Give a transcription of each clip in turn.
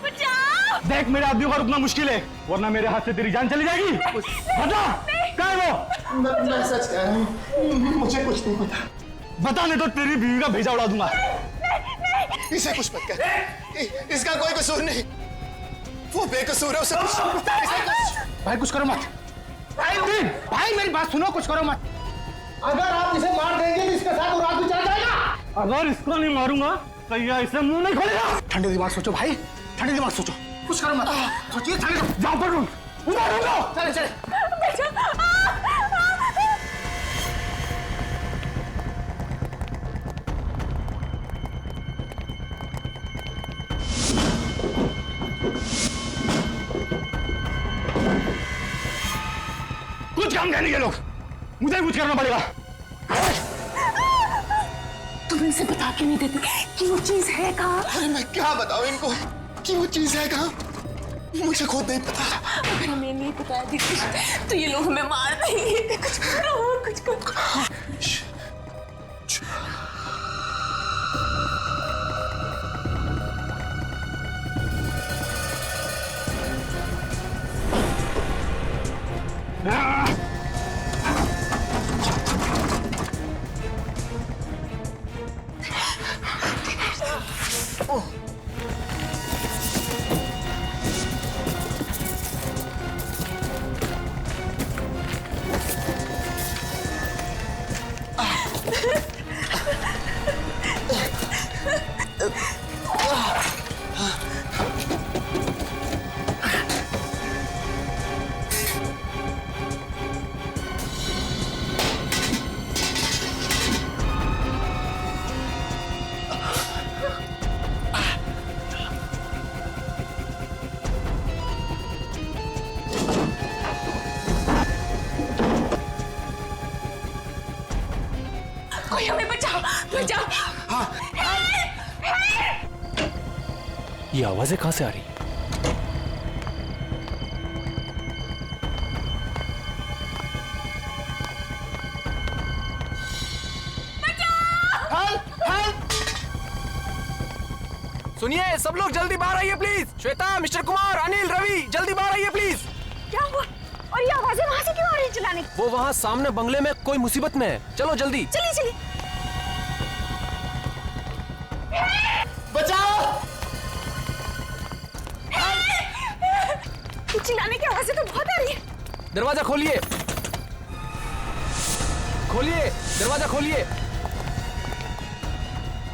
बचाओ। देख मेरे आदमियों का रुकना मुश्किल है, वरना मेरे हाथ से तेरी जान चली जाएगी। बता कहाँ है वो? मैं सच कह रहा हूँ, मुझे कुछ नहीं पता। बता नहीं तो तेरी बीवी का भेजा उड़ा दूंगा। इसे कुछ मत कर, इसका कोई कसूर नहीं, वो बेकसूर है, उसे कुछ भाई कुछ करो मत। भाई मेरी बात सुनो, कुछ करो मत। अगर आप इसे मार देंगे तो इसके साथ वो रात गुजार जाएगा। अगर इसको नहीं मारूंगा तो यह इसे मुंह नहीं खोलेगा। ठंडे दिमाग सोचो भाई, ठंडे दिमाग सोचो, कुछ करो मत, सोचिए। ठंडे जाओ पर उतारूंगा। चले चले। कुछ काम नहीं ये लोग, मुझे कुछ करना पड़ेगा। तुम इनसे बता क्यों नहीं देते कि वो चीज है कहाँ? अरे मैं क्या बताऊं इनको कि वो चीज है कहाँ, मुझे खुद नहीं पता। अगर हमें नहीं पता दिनेश तो ये लोग हमें मार देंगे। कुछ करो, कुछ करो। कोई हमें बचाओ, बचाओ। ये आवाजें कहां से आ रही? सुनिए सब लोग जल्दी बाहर आइए प्लीज। श्वेता, मिस्टर कुमार, अनिल, रवि, जल्दी बाहर आइए प्लीज। क्या हुआ? और ये आवाजें वहां से क्यों आ रही है चिल्लाने? वो वहाँ सामने बंगले में कोई मुसीबत में है, चलो जल्दी। चलिए चलिए। बचाओ। चिल्लाने की आवाजें तो बहुत आ रही है। दरवाजा खोलिए, खोलिए दरवाजा खोलिए।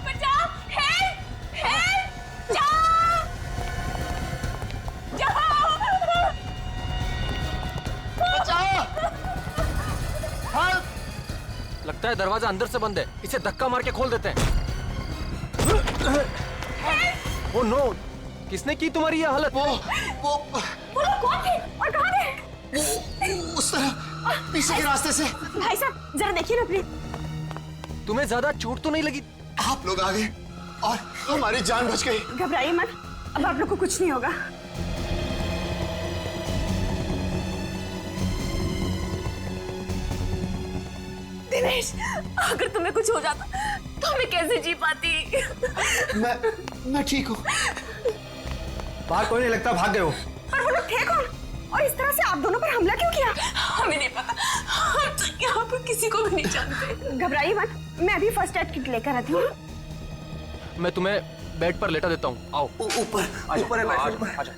बचाओ, हेल्प, हेल्प, जाओ, जाओ। लगता है दरवाजा अंदर से बंद है, इसे धक्का मार के खोल देते हैं। ओ नो, किसने की तुम्हारी ये हालत? वो वो लोग कौन थे और कहाँ थे? उस तरह पीछे के रास्ते से। भाई साहब जरा देखिए ना प्लीज। तुम्हें ज्यादा चोट तो नहीं लगी? आप लोग आ गए और हमारी जान बच गई। घबराइए मत, अब आप लोग को कुछ नहीं होगा। दिनेश, अगर तुम्हें कुछ हो जाता तो मैं कैसे जी पाती? मैं ठीक हूँ। बाहर कोई नहीं लगता, भाग गए हो। पर वो लोग थे कौन? और इस तरह से आप दोनों पर हमला क्यों किया? हमें नहीं पता, हम तो यहाँ पर किसी को भी नहीं जानते। घबराइए मत, मैं अभी फर्स्ट एड किट लेकर आती हूँ। मैं तुम्हें बेड पर लेटा देता हूँ, आओ। ऊपर ऊपर है, बेड ऊपर। आजा।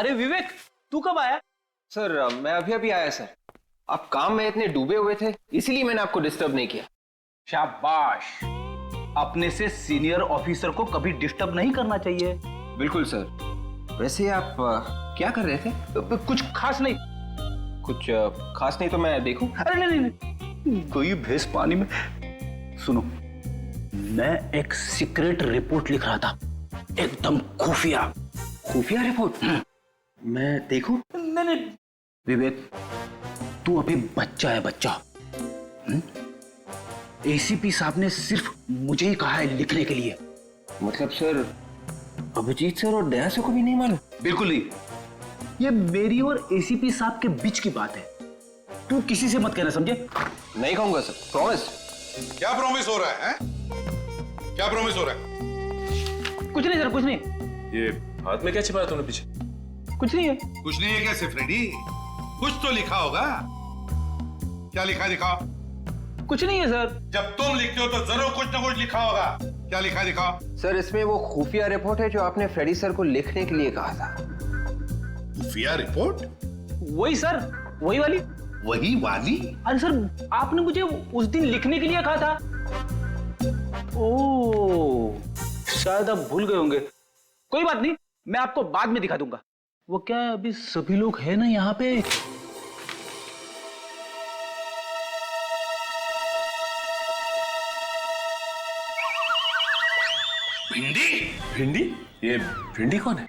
अरे विवेक, तू कब आया? सर मैं अभी अभी आया सर। आप काम में इतने डूबे हुए थे, इसीलिए मैंने आपको डिस्टर्ब नहीं किया। शाबाश, अपने से सीनियर ऑफिसर को कभी डिस्टर्ब नहीं करना चाहिए। बिल्कुल सर। वैसे आप क्या कर रहे थे? कुछ खास नहीं। कुछ खास नहीं तो मैं देखूं? अरे नहीं नहीं, कोई भैंस पानी में। सुनो, मैं एक सीक्रेट रिपोर्ट लिख रहा था, एकदम खुफिया। खुफिया रिपोर्ट? मैं देखूं? नहीं नहीं, विवेक, तू अभी बच्चा है, बच्चा। एसीपी साहब ने सिर्फ मुझे ही कहा है लिखने के लिए। मतलब सर, अभिजीत सर और दया सर को भी नहीं मालूम? बिल्कुल नहीं, ये मेरी और एसीपी साहब के बीच की बात है। तू किसी से मत कहना, समझे? नहीं कहूंगा सर, प्रॉमिस। क्या प्रॉमिस हो रहा है? क्या प्रॉमिस हो रहा है? कुछ नहीं सर, कुछ नहीं। ये हाथ में क्या छिपाया तूने पीछे? कुछ नहीं है। कुछ नहीं है कैसे फ्रेडी? कुछ तो लिखा होगा। क्या लिखा दिखाओ? कुछ नहीं है सर। जब तुम लिखते हो तो जरूर कुछ ना कुछ लिखा होगा। क्या लिखा दिखाओ? सर, इसमें वो खुफिया रिपोर्ट है जो आपने फ्रेडी सर को लिखने के लिए कहा था। खुफिया रिपोर्ट? वही सर, वही वाली। वही वाली? अरे सर, आपने मुझे उस दिन लिखने के लिए कहा था। ओह, शायद आप भूल गए होंगे। कोई बात नहीं, मैं आपको बाद में दिखा दूंगा। वो क्या है, अभी सभी लोग हैं ना यहाँ पे। भिंडी? भिंडी? ये भिंडी कौन है?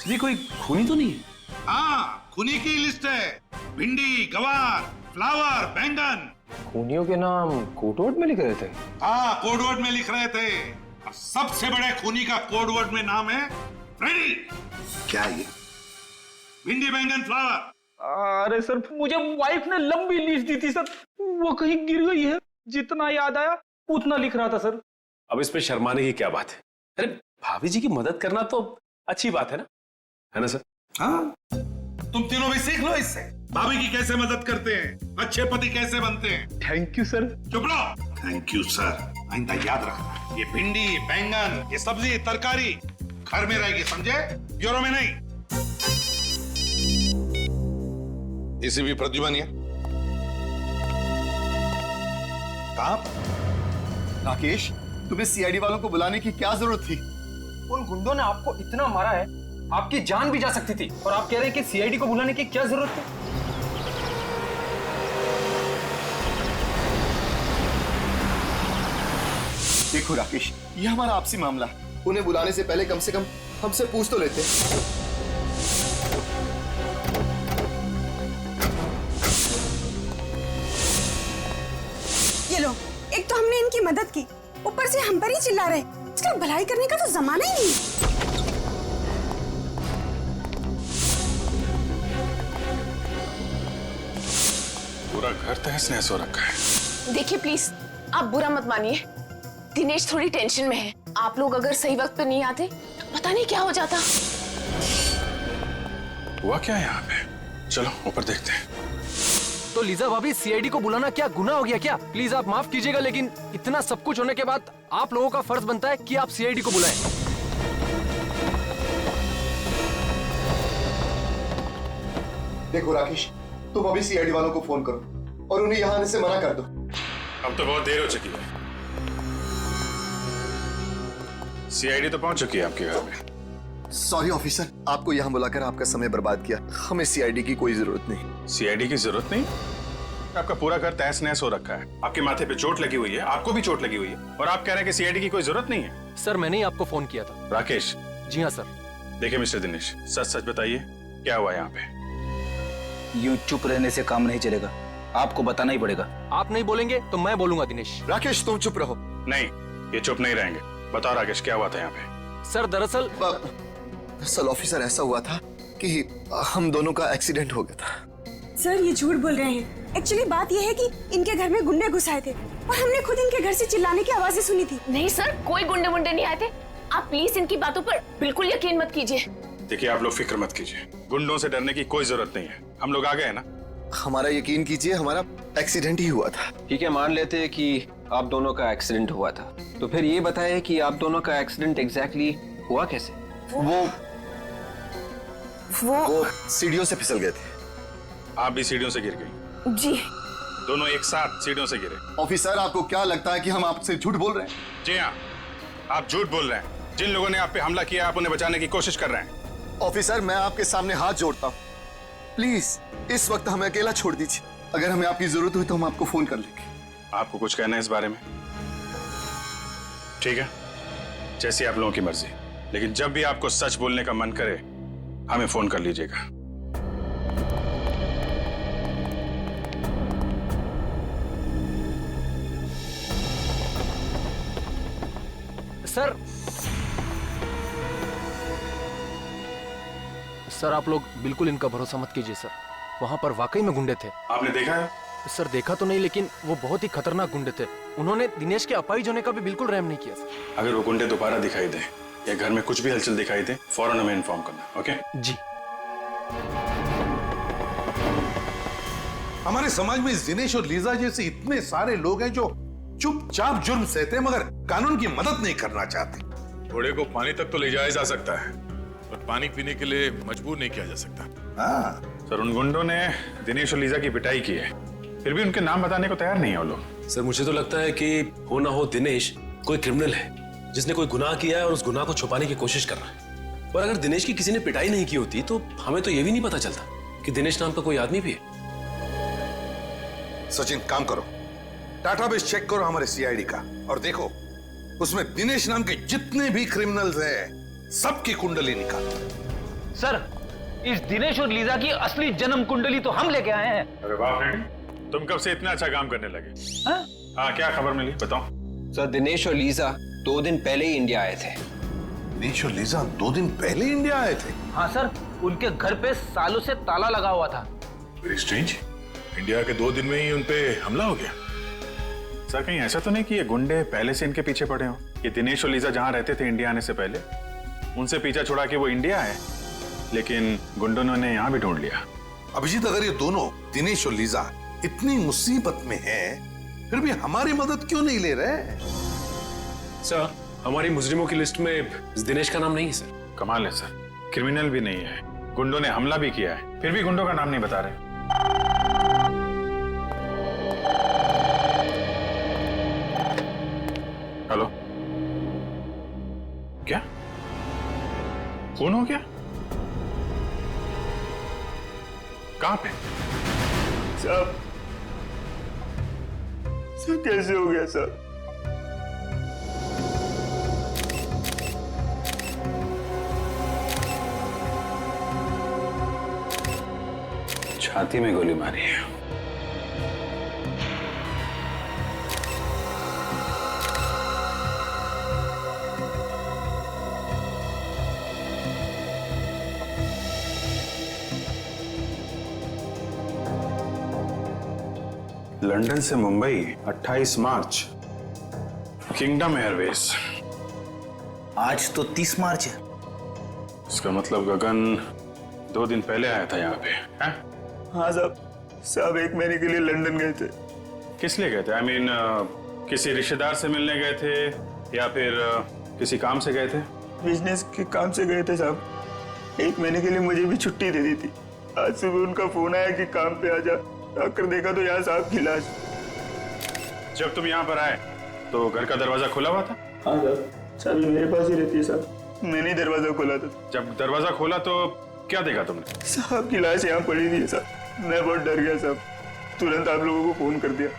ये कोई खूनी तो नहीं है? हाँ, खूनी की लिस्ट है। भिंडी, गवार, फ्लावर, बैंगन। खूनियों के नाम कोडवर्ड में लिख रहे थे? हाँ, कोडवर्ड में लिख रहे थे। और सबसे बड़े खूनी का कोडवर्ड में नाम है फ्रेडी। क्या ये? भिंडी, बैंगन, फ्लावर। अरे सर, मुझे वाइफ ने लंबी लिस्ट दी थी सर, वो कहीं गिर गई है। जितना याद आया उतना लिख रहा था सर। अब इसमें शर्माने की क्या बात है? अरे भाभी जी की मदद करना तो अच्छी बात है ना सर? हाँ, तुम तीनों भी सीख लो इससे। भाभी की कैसे मदद करते हैं, अच्छे पति कैसे बनते हैं। Thank you sir. चुप रहो। Thank you sir. आइंदा याद रखना, ये भिंडी, बैंगन, ये सब्जी, तरकारी घर में रहेगी, समझे? ब्यूरो में नहीं। इसे भी प्रद्युमन है। कहाँ? राकेश, तुम्हें सीआईडी वालों को बुलाने की क्या जरूरत थी? उन गुंडों ने आपको इतना मारा है, आपकी जान भी जा सकती थी, और आप कह रहे हैं कि सीआईडी को बुलाने की क्या जरूरत थी? देखो राकेश, ये हमारा आपसी मामला है। उन्हें बुलाने से पहले कम से कम हमसे पूछ तो लेते। ये लो, एक तो हमने इनकी मदद की, ऊपर से हम पर ही चिल्ला रहे। इसका भलाई करने का तो जमाना ही नहीं। पूरा घर तहस नहस हो रखा है। देखिए प्लीज, आप बुरा मत मानिए। दिनेश थोड़ी टेंशन में है। आप लोग अगर सही वक्त पे नहीं आते तो पता नहीं क्या हो जाता। हुआ क्या यहाँ पे? चलो ऊपर देखते हैं। तो लीजा भाभी, सीआईडी को बुलाना क्या गुनाह हो गया क्या? प्लीज आप माफ कीजिएगा, लेकिन इतना सब कुछ होने के बाद आप लोगों का फर्ज बनता है कि आप सीआईडी को बुलाएं। देखो राकेश, तुम अभी सीआईडी वालों को फोन करो और उन्हें यहाँ आने से मना कर दो। अब तो बहुत देर हो चुकी है। सीआईडी तो पहुंच चुकी है आपके घर में। सॉरी ऑफिसर, आपको यहाँ बुलाकर आपका समय बर्बाद किया। हमें सीआईडी की कोई जरूरत नहीं। सीआईडी की जरूरत नहीं? आपका पूरा घर तहस नहस हो रखा है। आपके माथे पे चोट लगी हुई है, आपको भी चोट लगी हुई है, और आप कह रहे हैं कि सीआईडी की कोई जरूरत नहीं है। सर, मैंने ही आपको फोन किया था। राकेश? जी हाँ सर। देखिए मिस्टर दिनेश, सच सच बताइए, क्या हुआ यहाँ पे? यूं चुप रहने से काम नहीं चलेगा, आपको बताना ही पड़ेगा। आप नहीं बोलेंगे तो मैं बोलूंगा दिनेश। राकेश, तुम चुप रहो। नहीं, ये चुप नहीं रहेंगे। बताओ राकेश, क्या हुआ था यहाँ पे? सर दरअसल ऑफिसर, ऐसा हुआ था कि हम दोनों का एक्सीडेंट हो गया था। सर, ये झूठ बोल रहे हैं। एक्चुअली बात ये है कि इनके घर में गुंडे घुस आए थे और हमने खुद इनके घर से चिल्लाने की आवाजें सुनी थी। नहीं सर, कोई गुंडे मुंडे नहीं आए थे। आप प्लीज इनकी बातों पर बिल्कुल यकीन मत कीजिए। देखिए, आप लोग फिक्र मत कीजिए, गुंडों से डरने की कोई जरूरत नहीं है। हम लोग आ गए ना। हमारा यकीन कीजिए, हमारा एक्सीडेंट ही हुआ था। ठीक है, मान लेते हैं कि आप दोनों का एक्सीडेंट हुआ था, तो फिर ये बताएं कि आप दोनों का एक्सीडेंट एग्जैक्टली हुआ कैसे? वो सीढ़ियों से फिसल गए थे। आप भी सीढ़ियों से गिर गई? जी। दोनों एक साथ सीढ़ियों से गिरे? ऑफिसर, आपको क्या लगता है कि हम आपसे झूठ बोल रहे हैं? जी हाँ, आप झूठ बोल रहे हैं। जिन लोगों ने आप पे हमला किया, आप उन्हें बचाने की कोशिश कर रहे हैं। ऑफिसर, मैं आपके सामने हाथ जोड़ता हूँ, प्लीज इस वक्त हमें अकेला छोड़ दीजिए। अगर हमें आपकी जरूरत हुई तो हम आपको फोन कर लेंगे। आपको कुछ कहना है इस बारे में? ठीक है, जैसी आप लोगों की मर्जी, लेकिन जब भी आपको सच बोलने का मन करे, हमें फोन कर लीजिएगा। सर सर आप लोग बिल्कुल इनका भरोसा मत कीजिए सर, वहां पर वाकई में गुंडे थे। आपने देखा है? सर देखा तो नहीं, लेकिन वो बहुत ही खतरनाक गुंडे थे। उन्होंने दिनेश के अपाहिज होने का भी बिल्कुल रहम नहीं किया सर। अगर वो गुंडे दोबारा दिखाई दे या घर में कुछ भी हलचल दिखाई दे, फौरन हमें इन्फॉर्म करना, ओके? जी। हमारे समाज में दिनेश और लीजा जैसे इतने सारे लोग हैं जो चुपचाप जुर्म सहते हैं मगर कानून की मदद नहीं करना चाहते। घोड़े को पानी तक तो ले जाया जा सकता है, पर पानी पीने के लिए मजबूर नहीं किया जा सकता। हाँ, सर उन गुंडों ने दिनेश और लीजा की पिटाई की है, फिर भी उनके नाम बताने को तैयार नहीं है वो लोग। सर मुझे तो लगता है कि हो ना हो दिनेश कोई क्रिमिनल है जिसने कोई गुनाह किया है और उस गुनाह को छुपाने की कोशिश कर रहा है। और अगर दिनेश की किसी ने पिटाई नहीं की होती तो हमें तो ये भी नहीं पता चलता कि दिनेश नाम का कोई आदमी भी है। सचिन काम करो, डाटाबेस चेक करो हमारे सीआईडी का और देखो उसमें दिनेश नाम के जितने भी क्रिमिनल्स हैं सबकी कुंडली निकालो। सर इस दिनेश और लीजा की असली जन्म कुंडली तो हम लेके आए हैं। अरे वाह फ्रेंड, तुम कब से इतना अच्छा काम करने लगे? हाँ क्या खबर मिली बताओ। सर दिनेश और लीजा 2 दिन पहले ही इंडिया आए थे। दिनेश और लीजा 2 दिन पहले इंडिया आए थे? हाँ सर, उनके घर पे सालों से ताला लगा हुआ था। वेरी स्ट्रेंज, इंडिया के 2 दिन में ही उनपे हमला हो गया। सर कहीं ऐसा तो नहीं कि ये गुंडे पहले से इनके पीछे पड़े हो? ये दिनेश और लीजा जहां रहते थे इंडिया आने से पहले, उनसे पीछा छुड़ा के वो इंडिया आए, लेकिन गुंडों ने यहाँ भी ढूंढ लिया। अभिजीत अगर ये दोनों दिनेश और लीजा इतनी मुसीबत में हैं, फिर भी हमारी मदद क्यों नहीं ले रहे? सर हमारी मुजरिमों की लिस्ट में दिनेश का नाम नहीं है सर। कमाल है सर, क्रिमिनल भी नहीं है, गुंडों ने हमला भी किया है, फिर भी गुंडों का नाम नहीं बता रहे। हेलो, क्या फोन हो गया? कहां पे? साहब कैसे हो गया साहब? छाती में गोली मारी है। लंदन से मुंबई 28 मार्च, किंगडम एयरवेज। आज तो 30 मार्च है। इसका मतलब गगन 2 दिन पहले आया था यहाँ पे, हैं? हाँ साहब 1 महीने के लिए लंदन गए थे। किस लिए गए थे? आई मीन किसी रिश्तेदार से मिलने गए थे या फिर किसी काम से गए थे? बिजनेस के काम से गए थे साहब। 1 महीने के लिए मुझे भी छुट्टी दे दी थी। आज सुबह उनका फोन आया कि काम पे आ जा। आकर देखा तो यहाँ साहब की लाश। जब तुम यहाँ पर आए तो घर का दरवाजा खुला हुआ था? हाँ साहब, चाबी मेरे पास ही रहती है साहब। मैंने ही दरवाजा खोला था। जब दरवाजा खोला तो क्या देखा तुमने? साहब की लाश यहाँ पड़ी थी साहब। मैं बहुत डर गया साहब, तुरंत आप लोगों को फोन कर दिया।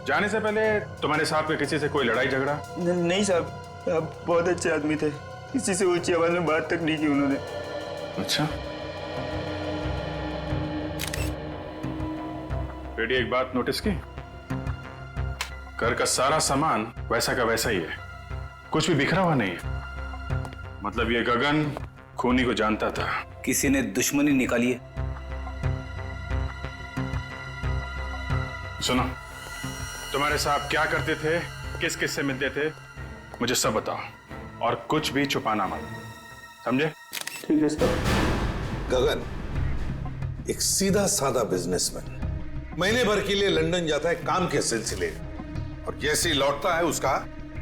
जाने से पहले तुम्हारे साहब के किसी से कोई लड़ाई झगड़ा? नहीं साहब, आप बहुत अच्छे आदमी थे। किसी से ऊंची आवाज में बात तक नहीं की उन्होंने। अच्छा, बेटी एक बात नोटिस की? घर का सारा सामान वैसा का वैसा ही है, कुछ भी बिखरा हुआ नहीं है। मतलब ये गगन खूनी को जानता था। किसी ने दुश्मनी निकाली है। सुनो, तुम्हारे साहब क्या करते थे, किस किस से मिलते थे, मुझे सब बताओ और कुछ भी छुपाना मत, समझे? ठीक है साहब। गगन एक सीधा साधा बिजनेसमैन, महीने भर के लिए लंदन जाता है काम के सिलसिले, और जैसे ही लौटता है उसका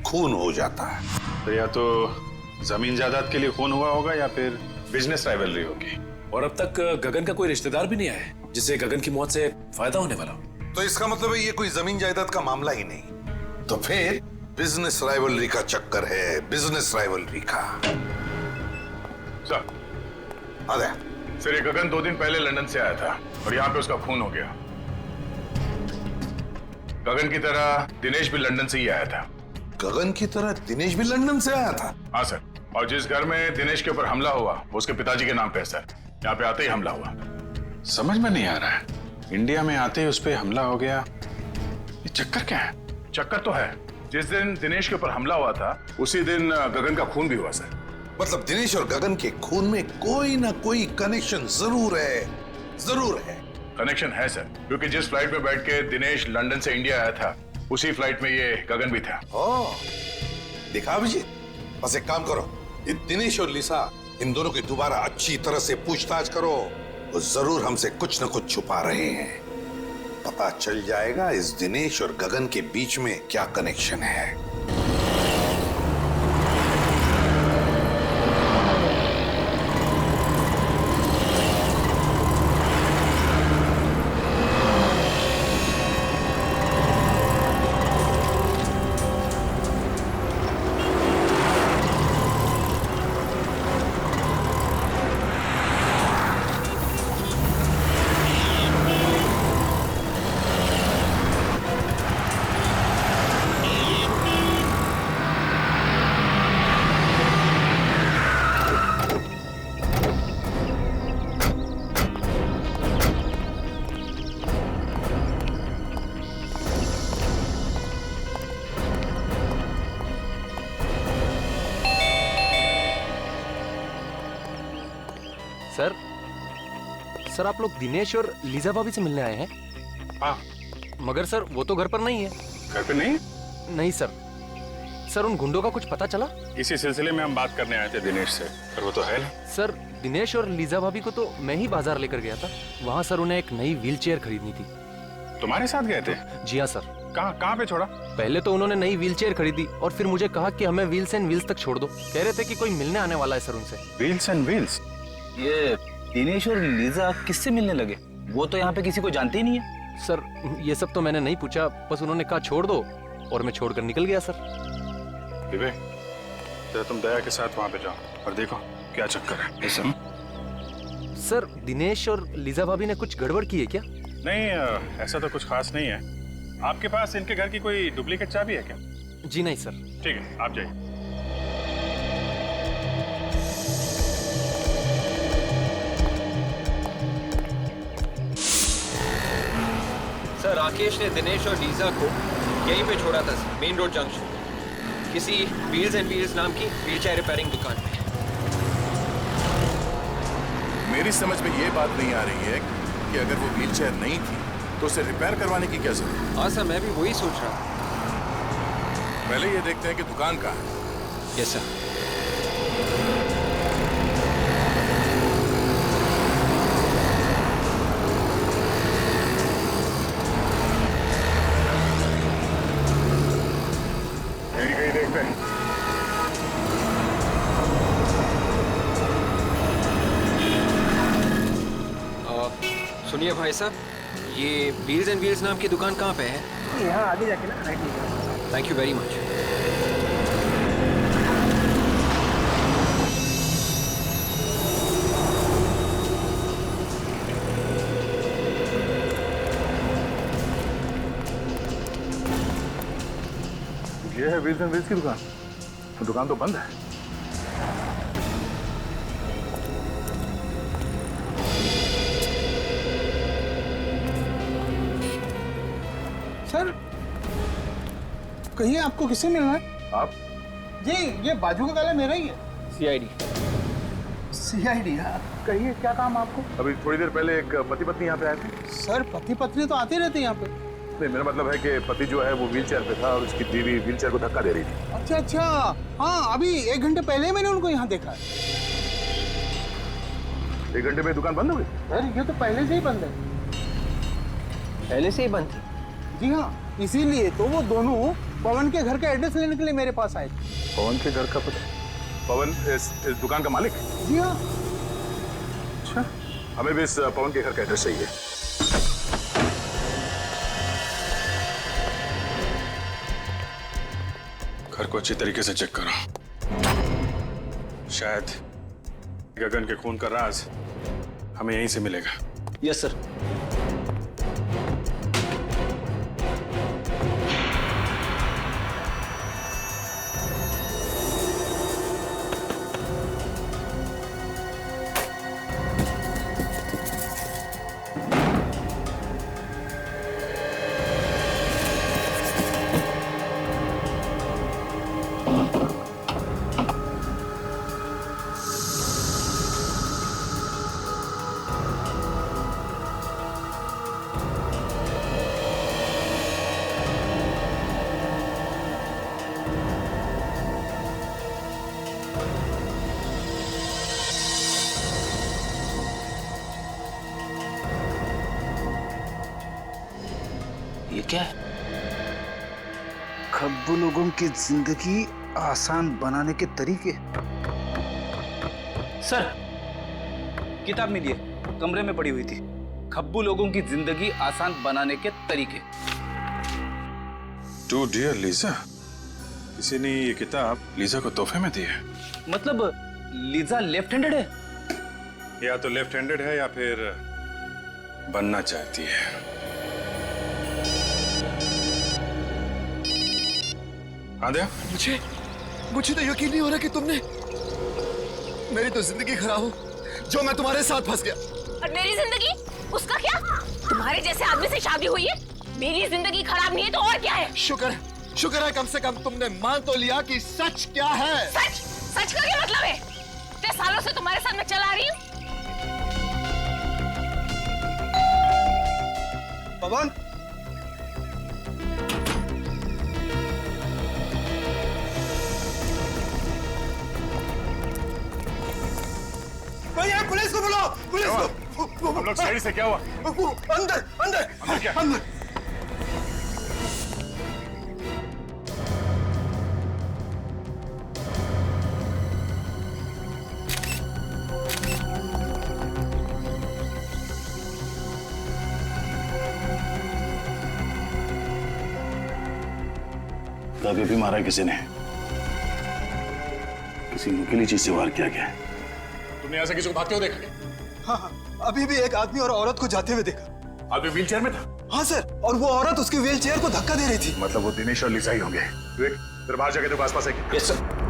खून हो जाता है। तो या तो जमीन जायदाद के लिए खून हुआ होगा या फिर बिजनेस राइवलरी होगी। और अब तक गगन का कोई रिश्तेदार भी नहीं आया है जिससे गगन की मौत से फायदा होने वाला हो। तो इसका मतलब है ये कोई जमीन जायदाद का मामला ही नहीं, तो फिर बिजनेस राइवलरी का चक्कर है, बिजनेस राइवलरी का। सर, अरे फिर ये गगन 2 दिन पहले लंदन से आया था और यहाँ पे उसका खून हो गया। गगन की तरह दिनेश भी लंदन से ही आया था। गगन की तरह दिनेश भी लंदन से आया था? हाँ सर, और जिस घर में दिनेश के ऊपर हमला हुआ वो उसके पिताजी के नाम पे है सर। यहाँ पे आते ही हमला हुआ। समझ में नहीं आ रहा है, इंडिया में आते ही उस पर हमला हो गया, ये चक्कर क्या है? चक्कर तो है, जिस दिन दिनेश के ऊपर हमला हुआ था उसी दिन गगन का खून भी हुआ सर। मतलब दिनेश और गगन के खून में कोई ना कोई कनेक्शन जरूर है, जरूर है। कनेक्शन है सर, क्योंकि जिस फ्लाइट में बैठ के दिनेश लंदन से इंडिया आया था उसी फ्लाइट में ये गगन भी था। देखा अभिजीत, बस एक काम करो, ये दिनेश और लिसा इन दोनों की दोबारा अच्छी तरह से पूछताछ करो। वो जरूर हमसे कुछ न कुछ छुपा रहे हैं। पता चल जाएगा इस दिनेश और गगन के बीच में क्या कनेक्शन है। सर आप लोग दिनेश और लीजा भाभी से मिलने आए हैं? हाँ। मगर सर वो तो घर पर नहीं है। घर पे नहीं? नहीं सर। सर उन गुंडों का कुछ पता चला? इसी सिलसिले में हम बात करने आए थे दिनेश से, पर वो तो है नहीं। सर दिनेश और लीजा भाभी को तो मैं ही बाजार लेकर गया था। वहाँ सर उन्हें एक नई व्हीलचेयर खरीदनी थी। तुम्हारे साथ गए थे? जी हाँ सर। कहाँ पे छोड़ा? पहले तो उन्होंने नई व्हीलचेयर खरीदी और फिर मुझे कहा कि हमें व्हील्स एंड व्हील्स तक छोड़ दो। कह रहे थे कि कोई मिलने आने वाला है सर उनसे। Wheels and wheels? ये दिनेश और लीजा किससे मिलने लगे? वो तो यहाँ पे किसी को जानते ही नहीं है। सर ये सब तो मैंने नहीं पूछा, बस उन्होंने कहा छोड़ दो और मैं छोड़कर निकल गया सर। विवेक, तो तुम दया के साथ वहाँ पे जाओ और देखो क्या चक्कर है। सर दिनेश और लीजा भाभी ने कुछ गड़बड़ की है क्या? नहीं, ऐसा तो कुछ खास नहीं है। आपके पास इनके घर की कोई डुप्लीकेट चाबी है क्या? जी नहीं सर। ठीक है, आप जाइए। सर राकेश ने दिनेश और लीजा को यहीं पे छोड़ा था, मेन रोड जंक्शन, किसी व्हील्स एंड व्हील्स नाम की व्हीलचेयर रिपेयरिंग दुकान में। मेरी समझ में ये बात नहीं आ रही है कि अगर वो व्हीलचेयर नहीं थी तो उसे रिपेयर करवाने की क्या जरूरत? हाँ सर, मैं भी वही सोच रहा हूँ। पहले ये देखते हैं कि दुकान कहाँ है। Yes sir. सुनिए भाई साहब, ये व्हील्स एंड व्हील्स नाम की दुकान कहाँ पे है? यहाँ आगे जाके ना राइट लीजिए। Thank you very much. ये है व्हील्स एंड व्हील्स की दुकान। तो दुकान तो बंद है। सर कहिए, आपको किससे मिलना है? आप? जी ये बाजू का ताला मेरा ही है। सीआईडी। सीआईडी? हाँ कहिए, क्या काम आपको? अभी थोड़ी देर पहले एक पति पत्नी यहाँ पे आए थे। सर पति पत्नी तो आते रहते हैं यहाँ पे। नहीं, मेरा मतलब है कि पति जो है वो व्हीलचेयर पे था और उसकी बीवी व्हीलचेयर को धक्का दे रही थी। अच्छा अच्छा, हाँ अभी 1 घंटे पहले मैंने उनको यहाँ देखा है। 1 घंटे में दुकान बंद हो गई? सर ये तो पहले से ही बंद है। पहले से ही बंद थी? जी हाँ, इसीलिए तो वो दोनों पवन के घर का एड्रेस लेने के लिए मेरे पास आए थे। पवन के घर का पता? पवन इस दुकान का मालिक? जी हाँ। अच्छा, हमें भी इस पवन के घर का एड्रेस चाहिए। घर को अच्छी तरीके से चेक करो। शायद गगन के खून का राज हमें यहीं से मिलेगा। Yes sir. क्या है? खब्बू लोगों की जिंदगी आसान बनाने के तरीके। सर, किताब मिली है, कमरे में पड़ी हुई थी। खब्बू लोगों की जिंदगी आसान बनाने के तरीके। टू डियर लीजा, किसी ने ये किताब लीजा को तोहफे में दी है। मतलब लीजा लेफ्ट हैंडेड है? या तो लेफ्ट हैंडेड है या फिर बनना चाहती है। आद्या, मुझे तो यकीन नहीं हो रहा कि तुमने मेरी तो जिंदगी खराब हो, जो मैं तुम्हारे साथ फंस गया। और मेरी जिंदगी, उसका क्या? तुम्हारे जैसे आदमी से शादी हुई है, मेरी जिंदगी खराब नहीं है तो और क्या है? शुक्र है कम से कम तुमने मान तो लिया कि सच क्या है। सच का क्या मतलब है? इतने सालों से तुम्हारे साथ मैं चला रही हूँ। पवन, भैया पुलिस को बुलाओ, पुलिस को। हम लोग साइड से, क्या हुआ? अंदर क्या? अंदर। दागे भी मारा है किसी ने, किसी नुकीली चीज से वार किया गया। तुमने यहाँ से किसी को भागते हुए देखा? हाँ, अभी भी एक आदमी और औरत को जाते हुए देखा। आदमी व्हील चेयर में था? हाँ सर, और वो औरत उसकी व्हील चेयर को धक्का दे रही थी। मतलब वो दिनेश और लीजा ही होंगे। विवेक, तेरे बाहर जाके देखो आसपास है क्या? Yes sir.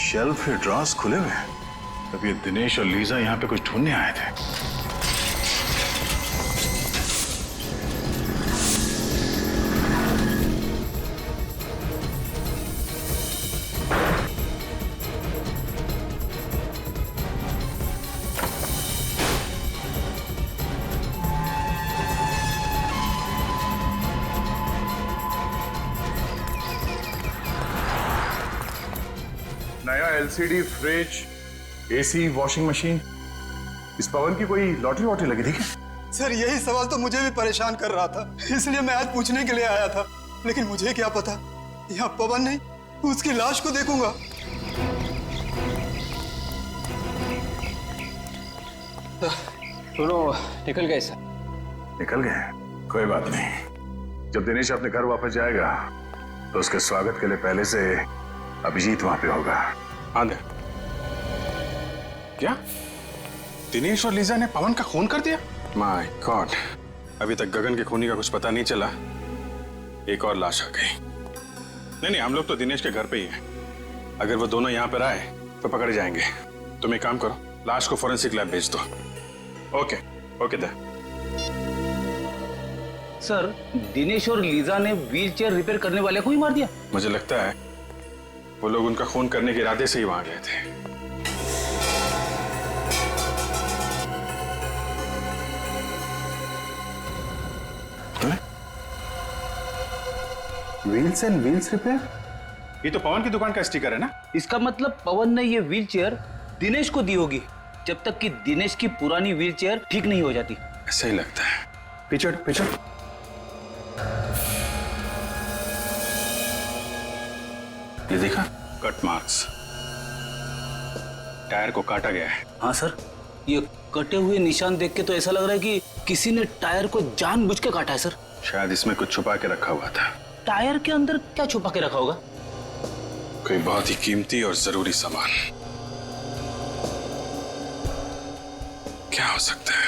शेल्फ के ड्रॉर्स खुले हुए हैं। तब ये दिनेश और लीजा यहाँ पे कुछ ढूंढने आए थे। नया LCD fridge, AC, washing machine. इस पवन की कोई लॉटरी वॉटरी लगी थी क्या? सर, यही सवाल तो मुझे भी परेशान कर रहा था, इसलिए मैं आज पूछने के लिए आया था। लेकिन मुझे क्या पता, यहाँ पवन नहीं, उसकी लाश को देखूंगा। दोनों निकल गए सर। निकल गए? कोई बात नहीं। जब दिनेश अपने घर वापस जाएगा तो उसके स्वागत के लिए पहले से अभिजीत वहां पे होगा। आंधे। क्या दिनेश और लीजा ने पवन का खून कर दिया? माय गॉड, अभी तक गगन के खूनी का कुछ पता नहीं चला, एक और लाश आ गई। नहीं, हम लोग तो दिनेश के घर पे ही हैं। अगर वो दोनों यहाँ पर आए तो पकड़े जाएंगे। तुम एक काम करो, लाश को फोरेंसिक लैब भेज दो। ओके दे। सर, दिनेश और लीजा ने व्हीलचेयर रिपेयर करने वाले को ही मार दिया? मुझे लगता है वो लोग उनका खून करने के इरादे से ही वहां गए थे। Wheels and wheels repair? ये तो पवन की दुकान का स्टिकर है ना? इसका मतलब पवन ने ये व्हीलचेयर दिनेश को दी होगी, जब तक कि दिनेश की पुरानी व्हीलचेयर ठीक नहीं हो जाती। ऐसा ही लगता है। पीछे ये देखा, कट मार्क्स, टायर को काटा गया है। हाँ सर, ये कटे हुए निशान देख के तो ऐसा लग रहा है कि किसी ने टायर को जानबूझ के काटा है सर। शायद इसमें कुछ छुपा के रखा हुआ था। टायर के अंदर क्या छुपा के रखा होगा? कोई बहुत ही कीमती और जरूरी सामान। क्या हो सकता है?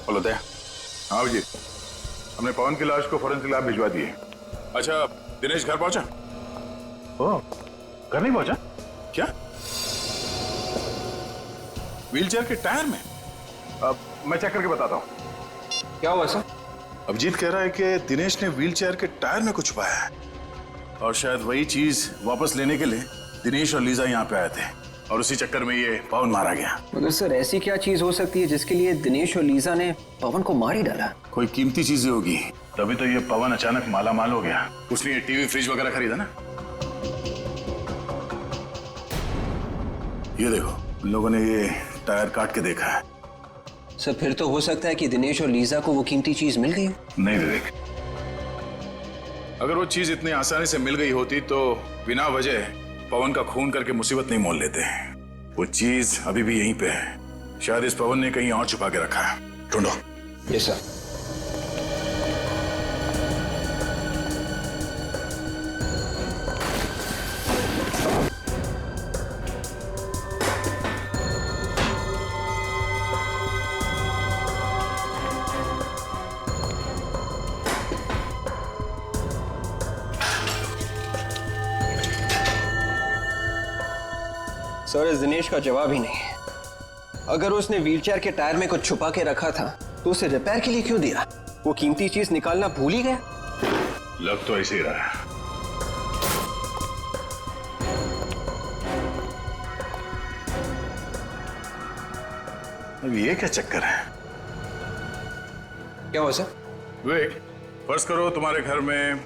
बोलो दया। हाँ जी, हमने पवन की लाश को फोरेंसिक लैब भिजवा दी है। अच्छा, दिनेश घर पहुंचा? ओह, घर नहीं पहुंचा? क्या? व्हीलचेयर के टायर में? अब मैं चेक करके बताता हूँ। क्या हुआ सर? अभिजीत कह रहा है कि दिनेश ने व्हीलचेयर के टायर में कुछ छुपाया है और शायद वही चीज वापस लेने के लिए दिनेश और लीजा यहाँ पे आए थे। और उसी चक्कर में ये पवन मारा गया। मगर सर ऐसी क्या चीज हो सकती है जिसके लिए दिनेश और लीजा ने पवन को मार ही डाला? कोई कीमती चीजें होगी, तभी तो ये पवन अचानक माला माल हो गया। उसने ये टीवी फ्रिज वगैरह खरीदा ना। ये देखो, उन लोगों ने ये टायर काट के देखा है। सर फिर तो हो सकता है कि दिनेश और लीजा को वो कीमती चीज मिल गई। नहीं विवेक, अगर वो चीज इतनी आसानी से मिल गई होती तो बिना वजह पवन का खून करके मुसीबत नहीं मोल लेते। वो चीज अभी भी यहीं पे है। शायद इस पवन ने कहीं और छुपा के रखा है। ढूंढो। Yes sir. सर इस दिनेश का जवाब ही नहीं। अगर उसने व्हीलचेयर के टायर में कुछ छुपा के रखा था तो उसे रिपेयर के लिए क्यों दिया? वो कीमती चीज निकालना भूल ही गया। लग तो ऐसे ही रहा है। अब ये क्या चक्कर है? क्या हुआ सर? विवेक, फर्ज करो तुम्हारे घर में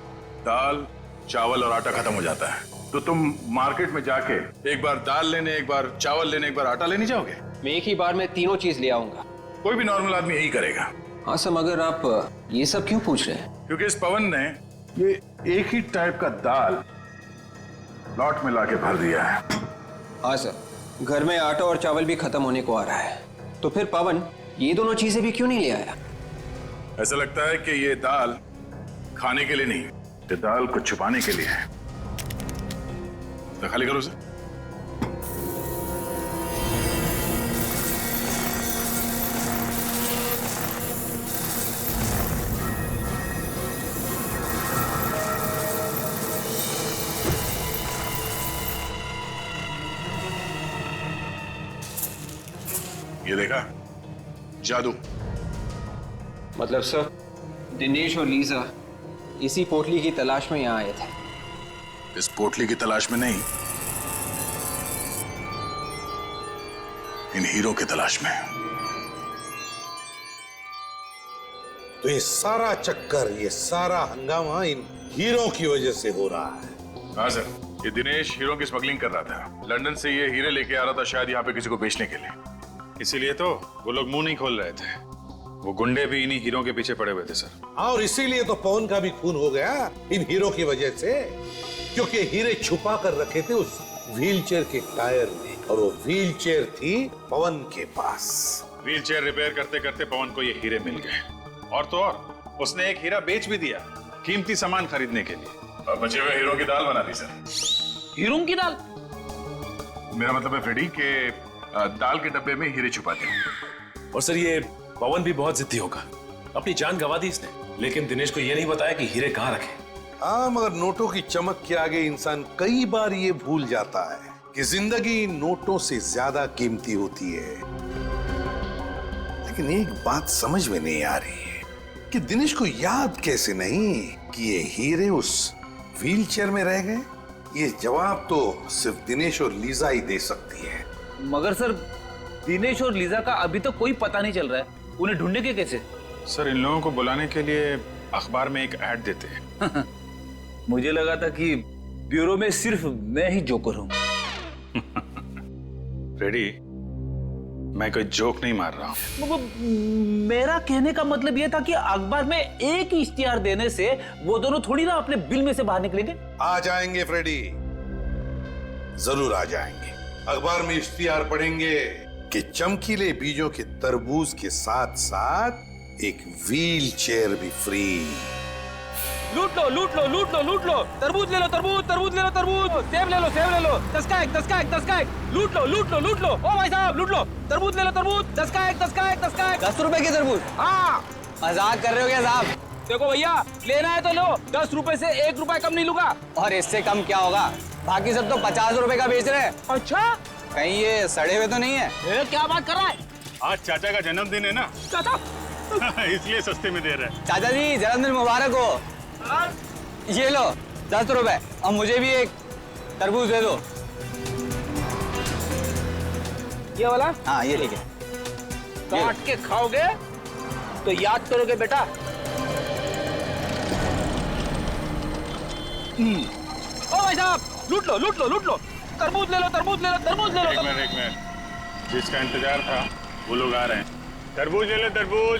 दाल, चावल और आटा खत्म हो जाता है, तो तुम मार्केट में जाके एक बार दाल लेने, एक बार चावल लेने, एक बार आटा लेने जाओगे? मैं एक ही बार में तीनों चीज ले आऊंगा। कोई भी नॉर्मल आदमी यही करेगा। हाँ सर, मगर आप ये सब क्यों पूछ रहे हैं? क्योंकि इस पवन ने ये एक ही टाइप का दाल लॉट में लाके भर दिया है। हाँ सर, घर में आटा और चावल भी खत्म होने को आ रहा है, तो फिर पवन ये दोनों चीजें भी क्यों नहीं ले आया? ऐसा लगता है कि ये दाल खाने के लिए नहीं, ये दाल को छुपाने के लिए है। तो खाली करो उसे। ये देखा? जादू। मतलब सर दिनेश और लीजा इसी पोटली की तलाश में यहाँ आए थे? इस पोटली की तलाश में नहीं, इन हीरो की तलाश में। तो ये सारा चक्कर, ये सारा हंगामा इन हीरो की वजह से हो रहा है। हाँ सर, ये दिनेश हीरो की स्मगलिंग कर रहा था। लंदन से ये हीरे लेके आ रहा था, शायद यहाँ पे किसी को बेचने के लिए। इसीलिए तो वो लोग मुंह नहीं खोल रहे थे। वो गुंडे भी इन्हीं हीरो के पीछे पड़े हुए थे सर। और इसीलिए तो पवन का भी खून हो गया इन हीरो की वजह से, क्योंकि हीरे छुपा कर रखे थे उस व्हीलचेयर के टायर में, और वो व्हीलचेयर थी पवन के पास। व्हीलचेयर रिपेयर करते करते पवन को ये हीरे मिल गए, और तो और उसने एक हीरा बेच भी दिया कीमती सामान खरीदने के लिए, और बचे हुए हीरो की दाल बना दी सर। हीरो की दाल? मेरा मतलब है फ्रेडी के दाल के डब्बे में हीरे छुपा दिए। और सर ये पवन भी बहुत जिद्दी होगा, अपनी जान गंवा दी इसने, लेकिन दिनेश को ये नहीं बताया कि हीरे कहाँ रखे। हाँ, मगर नोटों की चमक के आगे इंसान कई बार ये भूल जाता है कि जिंदगी नोटों से ज्यादा कीमती होती है। लेकिन एक बात समझ में नहीं आ रही है कि दिनेश को याद कैसे नहीं कि ये हीरे उस व्हीलचेयर में रह गए। ये जवाब तो सिर्फ दिनेश और लीजा ही दे सकती है। मगर सर दिनेश और लीजा का अभी तो कोई पता नहीं चल रहा है, उन्हें ढूंढेंगे कैसे? सर इन लोगों को बुलाने के लिए अखबार में एक ऐड देते हैं। मुझे लगा था कि ब्यूरो में सिर्फ मैं ही जोकर हूं। फ्रेडी, मैं कोई जोक नहीं मार रहा हूं। मेरा कहने का मतलब यह था कि अखबार में एक ही इश्तिहार देने से वो दोनों थोड़ी ना अपने बिल में से बाहर निकलेंगे। आ जाएंगे फ्रेडी, जरूर आ जाएंगे। अखबार में इश्तिहार पढ़ेंगे कि चमकीले बीजों के तरबूज के साथ साथ एक व्हील चेयर भी फ्री। लूट लो लूट लो लूट लो लूट लो, तरबूज ले लो तरबूज, तरबूज ले लो तरबूज, सेब ले लो सेब ले लो, 10 का एक 10 का एक 10 का एक, लूट लो लूट लो लूट लो। ओ भाई साहब लूट लो, तरबूज ले लो तरबूज, 10 का एक 10 का एक 10 का एक। 10 रुपए की तरबूज? हाँ। मजाक कर रहे हो क्या साहब? देखो भैया, लेना है तो लो, 10 रुपए से 1 रुपए कम नहीं लूंगा। और इससे कम क्या होगा? बाकी सब तो 50 रुपए का बेच रहे हैं। अच्छा, कहीं ये सड़े हुए तो नहीं है? क्या बात कर रहा है? आज चाचा का जन्मदिन है ना, चाचा इसलिए सस्ते में दे रहे हैं। चाचा जी जन्मदिन मुबारक हो। ये लो 10 रुपए, और मुझे भी एक तरबूज दे दो। ये वाला? हाँ ये ठीक है। काट के खाओगे तो याद करोगे बेटा। ओ भाई साहब, लूट लो लूट लो लूट लो, तरबूज ले लो तरबूज ले लो तरबूज ले लो। एक मिनट, जिसका इंतजार था वो लोग आ रहे हैं। तरबूज ले लो तरबूज,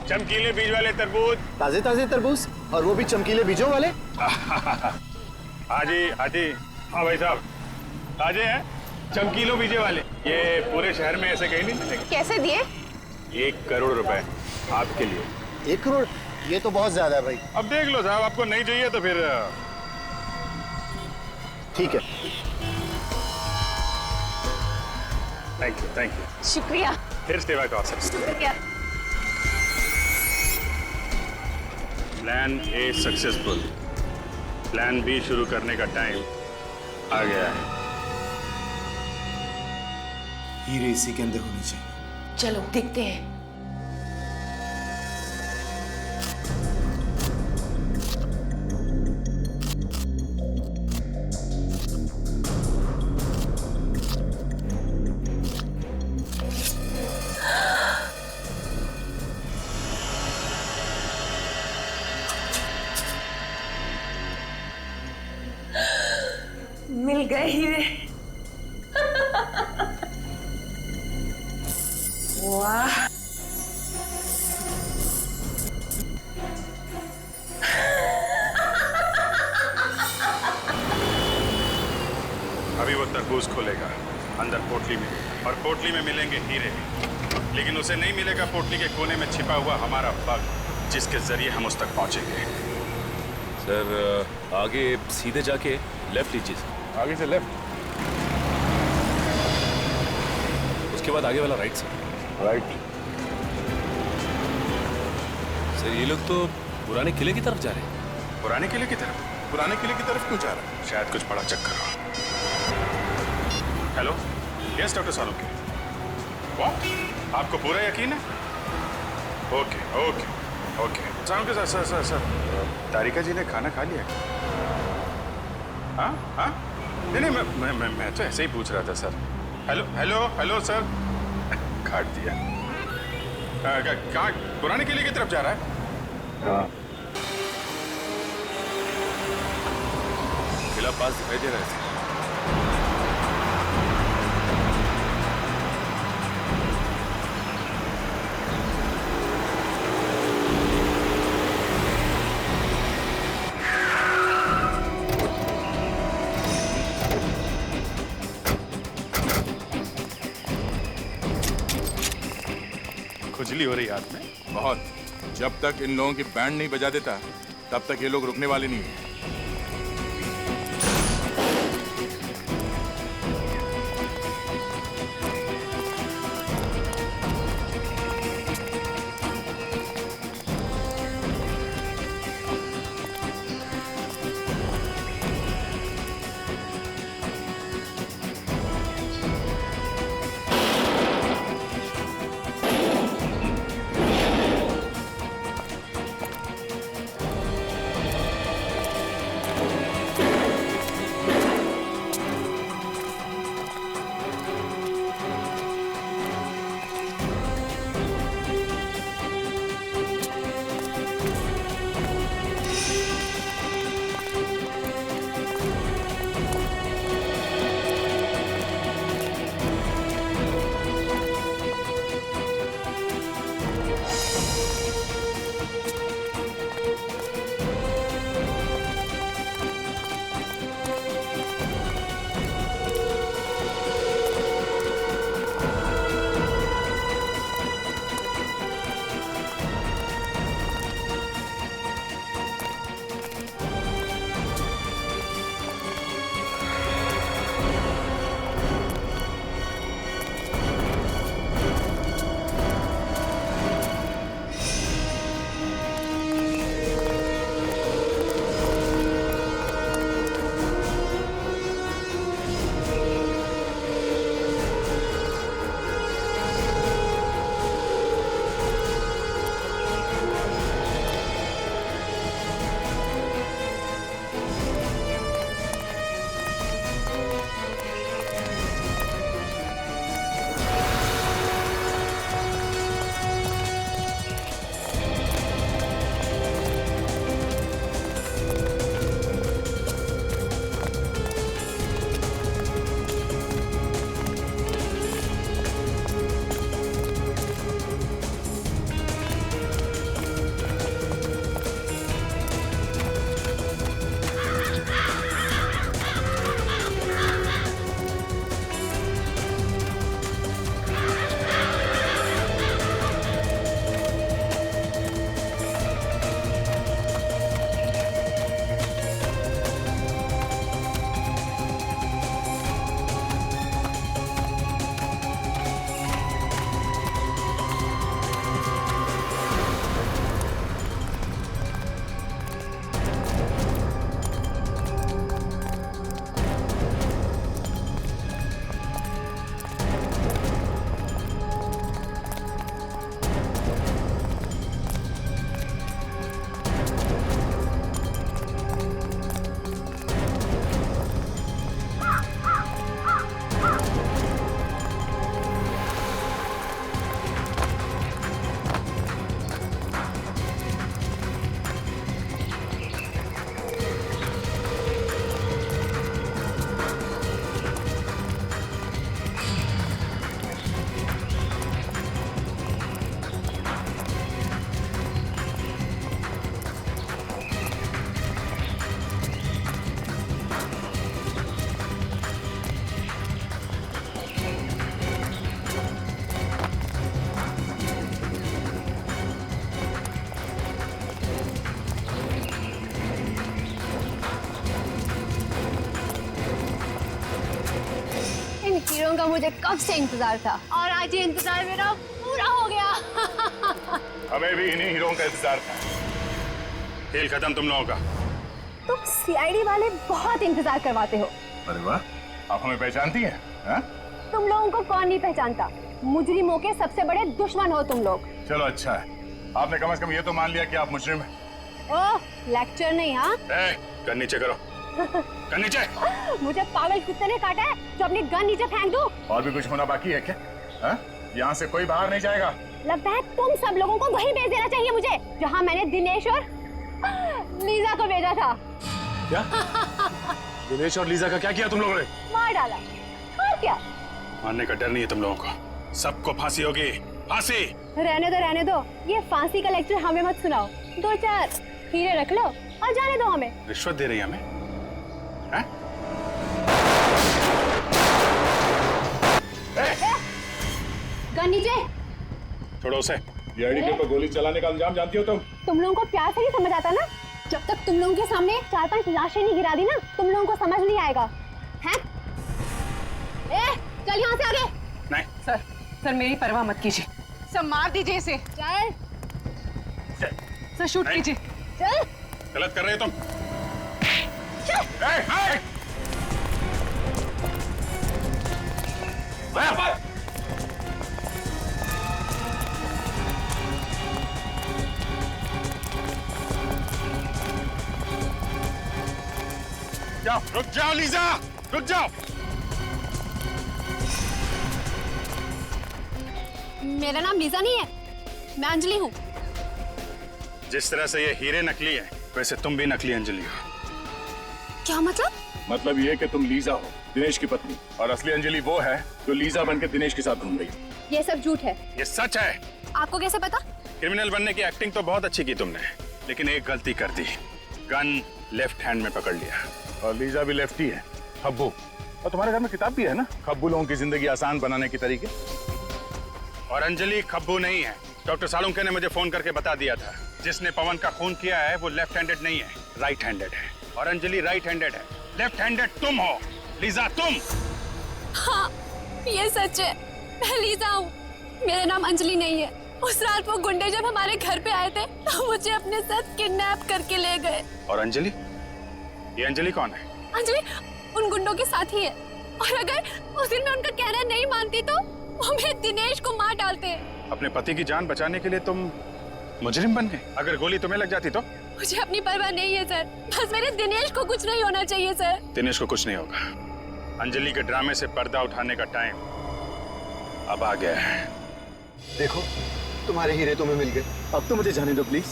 चमकीले बीज वाले तरबूज। ताजे ताजे तरबूज, और वो भी चमकीले बीजों वाले। हाजी हाजी, हाँ भाई साहब ताजे हैं, चमकीलों बीजे वाले। ये पूरे शहर में ऐसे कहीं नहीं मिलेंगे। कैसे दिए? 1 करोड़ रुपए आपके लिए। 1 करोड़? ये तो बहुत ज्यादा है भाई। अब देख लो साहब, आपको नहीं चाहिए तो फिर ठीक है। Thank you. शुक्रिया। फिर सेवा का अवसर। शुक्रिया। Plan A successful, plan B शुरू करने का टाइम आ गया है। हीरे इसी के अंदर होनी चाहिए। चलो देखते हैं। मिल गए हीरे। वाह, अभी वो तरबूज खोलेगा अंदर पोटली में, और पोटली में मिलेंगे हीरे भी, लेकिन उसे नहीं मिलेगा पोटली के कोने में छिपा हुआ हमारा बग, जिसके जरिए हम उस तक पहुंचेंगे। सर आगे सीधे जाके लेफ्ट लीजिए। आगे से लेफ्ट, उसके बाद आगे वाला राइट से। राइट। सर ये लोग तो पुराने किले की तरफ जा रहे हैं। पुराने किले की तरफ? पुराने किले की तरफ क्यों जा रहा है? शायद कुछ बड़ा चक्कर हो। Hello, yes doctor Salunke. What? आपको पूरा यकीन है? Okay okay okay. Salunke sir sir sir sir, Tarika ji ने खाना खा लिया? हाँ हाँ, नहीं मैं तो ऐसे ही पूछ रहा था sir. Hello hello hello sir, काट दिया। कहाँ? पुराने किले की तरफ जा रहा है? हाँ। किला पास दिखाई दे रहा है। खुजली हो रही हाथ में बहुत। जब तक इन लोगों की बैंड नहीं बजा देता तब तक ये लोग रुकने वाले नहीं हैं। का मुझे कब से इंतजार था और आज ये इंतजार मेरा पूरा हो गया। हमें भी इन्हीं हीरों का इंतजार था। खेल खत्म तुम लोगों का। तुम सीआईडी वाले बहुत इंतजार करवाते हो। अरे वाह, आप हमें पहचानती हैं? हाँ? तुम लोगों को कौन नहीं पहचानता, मुजरिमों के सबसे बड़े दुश्मन हो तुम लोग। चलो अच्छा है, आपने कम से कम ये तो मान लिया कि आप मुजरिम हैं। ओह, लेक्चर नहीं। हाँ, गन नीचे करो। गन नीचे। मुझे पागल कुत्ते ने काटा है जो अपनी गन नीचे फेंक दूं? और भी कुछ होना बाकी है क्या? यहाँ से कोई बाहर नहीं जाएगा। लगता है तुम सब लोगों को वहीं भेज देना चाहिए मुझे, जहाँ मैंने दिनेश और लीजा को भेजा था। क्या? दिनेश और लीजा का क्या किया तुम लोगों ने? मार डाला। और क्या? मारने का डर नहीं है तुम लोगों को। सबको फांसी होगी, फांसी। रहने दो, ये फांसी का लेक्चर हमें मत सुनाओ। 2-4 हीरे रख लो और जाने दो हमें। रिश्वत दे रही है हमें? गन नीचे। छोड़ो उसे। सीआईडी पर गोली चलाने का अंजाम जानती हो तुम? तुम लोगों को प्यार से नहीं समझ आता ना? जब तक तुम लोगों के सामने 4-5 लाशें नहीं गिरा दी ना, तुम लोगों को समझ नहीं आएगा। हैं? चल यहाँ से आगे। नहीं। सर मेरी परवाह मत कीजिए। सर मार दीजिए इसे। चल। सर शूट कीजिए। चल। गलत कर रहे हो तुम। जाओ, रुक जाओ लीजा, रुक जाओ। मेरा नाम लीजा नहीं है, मैं अंजलि हूँ। जिस तरह से ये हीरे नकली है, वैसे तुम भी नकली अंजलि हो। क्या मतलब? मतलब ये कि तुम लीजा हो, दिनेश की पत्नी, और असली अंजलि वो है जो लीजा बनके दिनेश के साथ घूम रही है। ये सब झूठ है। ये सच है। आपको कैसे पता? क्रिमिनल बनने की एक्टिंग तो बहुत अच्छी की तुमने, लेकिन एक गलती कर दी। गन लेफ्ट हैंड में पकड़ लिया, और लीजा भी लेफ्टी है, खब्बू। और तुम्हारे घर में किताब भी है ना, खब्बू लोगों की जिंदगी आसान बनाने के तरीके। और अंजलि खब्बू नहीं है। डॉक्टर सालुंके ने मुझे फोन करके बता दिया था, जिसने पवन का खून किया है वो लेफ्ट हैंडेड नहीं है, राइट हैंडेड है। और अंजलि राइट हैंडेड है। लेफ्ट हैंडेड तुम हो, लीजा तुम। हाँ, ये सच है, मैं लीजा हूँ। मेरा नाम अंजलि नहीं है। उस रात वो गुंडे जब हमारे घर पे आए थे तो मुझे अपने साथ किडनैप करके ले गए। और अंजलि? ये अंजलि कौन है? अंजलि उन गुंडों के साथ ही है, और अगर उस दिन मैं उनका कहना नहीं मानती तो वो मेरे दिनेश को मार डालते। अपने पति की जान बचाने के लिए तुम मुजरिम बन गए? अगर गोली तुम्हें लग जाती तो? मुझे अपनी परवाह नहीं है सर, बस मेरे दिनेश को कुछ नहीं होना चाहिए सर। दिनेश को कुछ नहीं होगा। अंजलि के ड्रामे से पर्दा उठाने का टाइम अब आ गया है। देखो, तुम्हारे हीरे तुम्हें मिल गए। अब तो मुझे जाने दो प्लीज।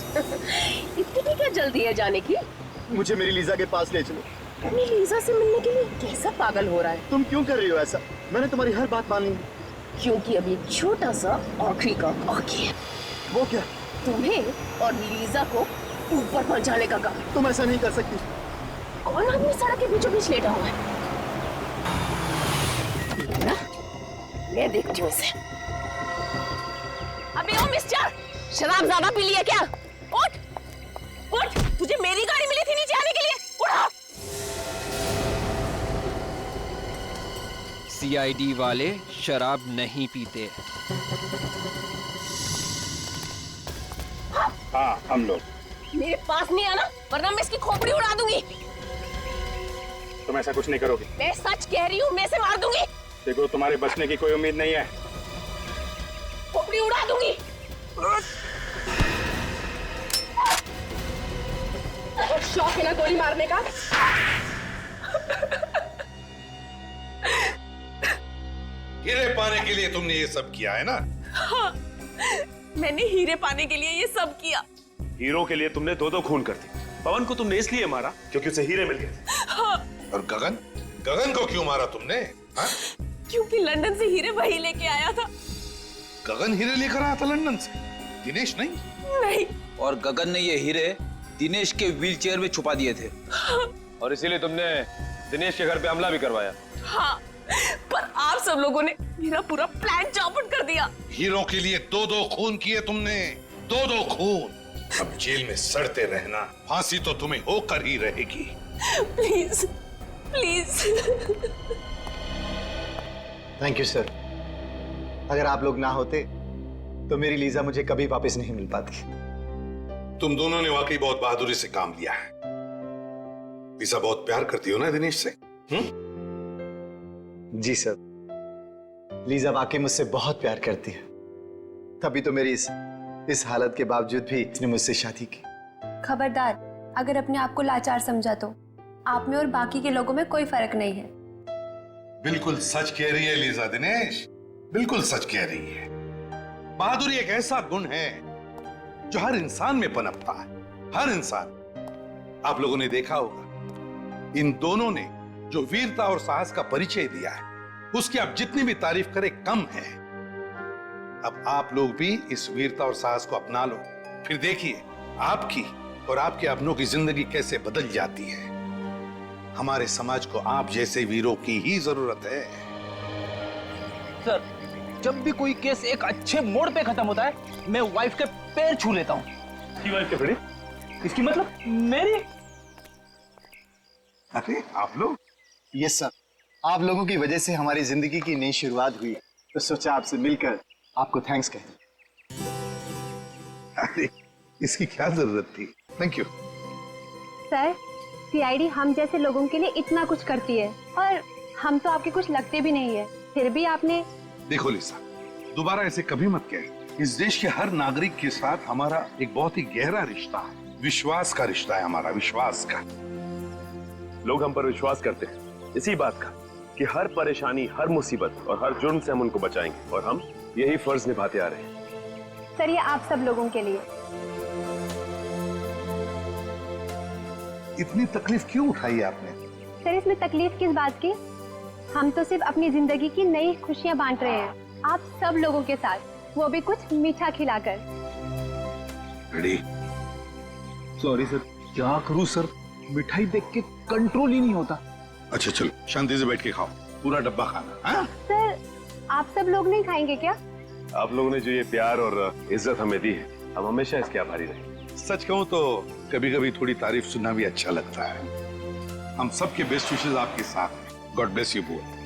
इतनी क्या जल्दी है जाने की? मुझे मेरी लीजा के पास ले चलो। अपनी लीजा से मिलने के लिए कैसा पागल हो रहा है? तुम क्यों कर रही हो ऐसा? मैंने तुम्हारी हर बात मान ली। क्योंकि अभी छोटा सा आखिरी का बाकी है। वो क्या? तुम्हें और लीजा को ऊपर पहुंचाने का काम। तुम ऐसा नहीं कर सकती। कौन आदमी सड़क के बीचों बीच लेटा हुआ है? मैं देखती हूँ इसे। अबे ओ मिस्टर, शराब ज्यादा पी लिया क्या? उठ, उठ, तुझे मेरी गाड़ी मिली थी नीचे आने के लिए, उठा। सीआईडी वाले शराब नहीं पीते। हाँ, हम लोग। मेरे पास नहीं आना, वरना मैं इसकी खोपड़ी उड़ा दूंगी। तुम ऐसा कुछ नहीं करोगे। मैं सच कह रही हूँ, मैं इसे मार दूंगी। देखो, तुम्हारे बचने की कोई उम्मीद नहीं है। खोपड़ी उड़ा दूंगी। शौक है ना गोली मारने का? हीरे पाने के लिए तुमने ये सब किया है ना? हाँ, मैंने हीरे पाने के लिए ये सब किया। हीरो के लिए तुमने 2-2 खून कर दी। पवन को तुमने इसलिए मारा क्योंकि उसे हीरे मिल गए। हाँ। और गगन? गगन को क्यों मारा तुमने? हाँ? क्योंकि लंदन से हीरे वही लेके आया था। गगन हीरे लेकर आया था लंदन से, दिनेश नहीं? नहीं। और गगन ने ये हीरे दिनेश के व्हीलचेयर में छुपा दिए थे। हाँ। और इसीलिए तुमने दिनेश के घर पे हमला भी करवाया। हाँ, पर आप सब लोगों ने मेरा पूरा प्लान चौपट कर दिया। हीरो के लिए 2-2 खून किए तुमने, 2-2 खून। अब जेल में सड़ते रहना, फांसी तो तुम्हें होकर ही रहेगी। Please, please. Thank you sir. अगर आप लोग ना होते तो मेरी लीजा मुझे कभी वापस नहीं मिल पाती। तुम दोनों ने वाकई बहुत बहादुरी से काम लिया है। लीजा बहुत प्यार करती हो ना दिनेश से? जी सर, लीजा वाकई मुझसे बहुत प्यार करती है, तभी तो मेरी इस हालत के बावजूद भी इसने मुझसे शादी की। खबरदार, अगर अपने आप को लाचार समझा तो आप में और बाकी के लोगों में कोई फर्क नहीं है। बिल्कुल सच कह रही है लीजा दिनेश, बिल्कुल सच कह रही है। बहादुरी एक ऐसा गुण है जो हर इंसान में पनपता है, हर इंसान। आप लोगों ने देखा होगा, इन दोनों ने जो वीरता और साहस का परिचय दिया है, उसकी आप जितनी भी तारीफ करें कम है। अब आप लोग भी इस वीरता और साहस को अपना लो, फिर देखिए आपकी और आपके अपनों की जिंदगी कैसे बदल जाती है। हमारे समाज को आप जैसे वीरों की ही जरूरत है। सर, जब भी कोई केस एक अच्छे मोड़ पे खत्म होता है, मैं वाइफ के पैर छू लेता हूँ। इसकी वाइफ के बड़े? इसकी मतलब मेरी? अरे आप लोग? यस सर, आप लोगों की वजह से हमारी जिंदगी की नई शुरुआत हुई, तो सोचा आपसे मिलकर आपको थैंक्स कहें। अरे इसकी क्या जरूरत थी? थैंक यू सर, सीआईडी हम जैसे लोगों के लिए इतना कुछ करती है और हम तो आपके कुछ लगते भी नहीं है, फिर भी आपने। देखो लिसा, दोबारा ऐसे कभी मत कह। इस देश के हर नागरिक के साथ हमारा एक बहुत ही गहरा रिश्ता है, विश्वास का रिश्ता है हमारा, विश्वास का। लोग हम पर विश्वास करते हैं इसी बात का कि हर परेशानी, हर मुसीबत और हर जुर्म से हम उनको बचाएंगे, और हम यही फर्ज निभाते आ रहे हैं। सर, ये आप सब लोगों के लिए। इतनी तकलीफ क्यों उठाई आपने? सर, इसमें तकलीफ किस बात की? हम तो सिर्फ अपनी जिंदगी की नई खुशियां बांट रहे हैं, आप सब लोगों के साथ, वो भी कुछ मीठा खिलाकर। रेडी? सॉरी सर, क्या करूं सर, मिठाई देख के कंट्रोल ही नहीं होता। अच्छा चलो, शांति से बैठ के खाओ, पूरा डब्बा खाना। हाँ? सर, आप सब लोग नहीं खाएंगे क्या? आप लोगों ने जो ये प्यार और इज्जत हमें दी है, हम हमेशा इसके आभारी रहेंगे। सच कहूं तो कभी कभी थोड़ी तारीफ सुनना भी अच्छा लगता है। हम सबके बेस्ट विशेस आपके साथ हैं। God bless you both.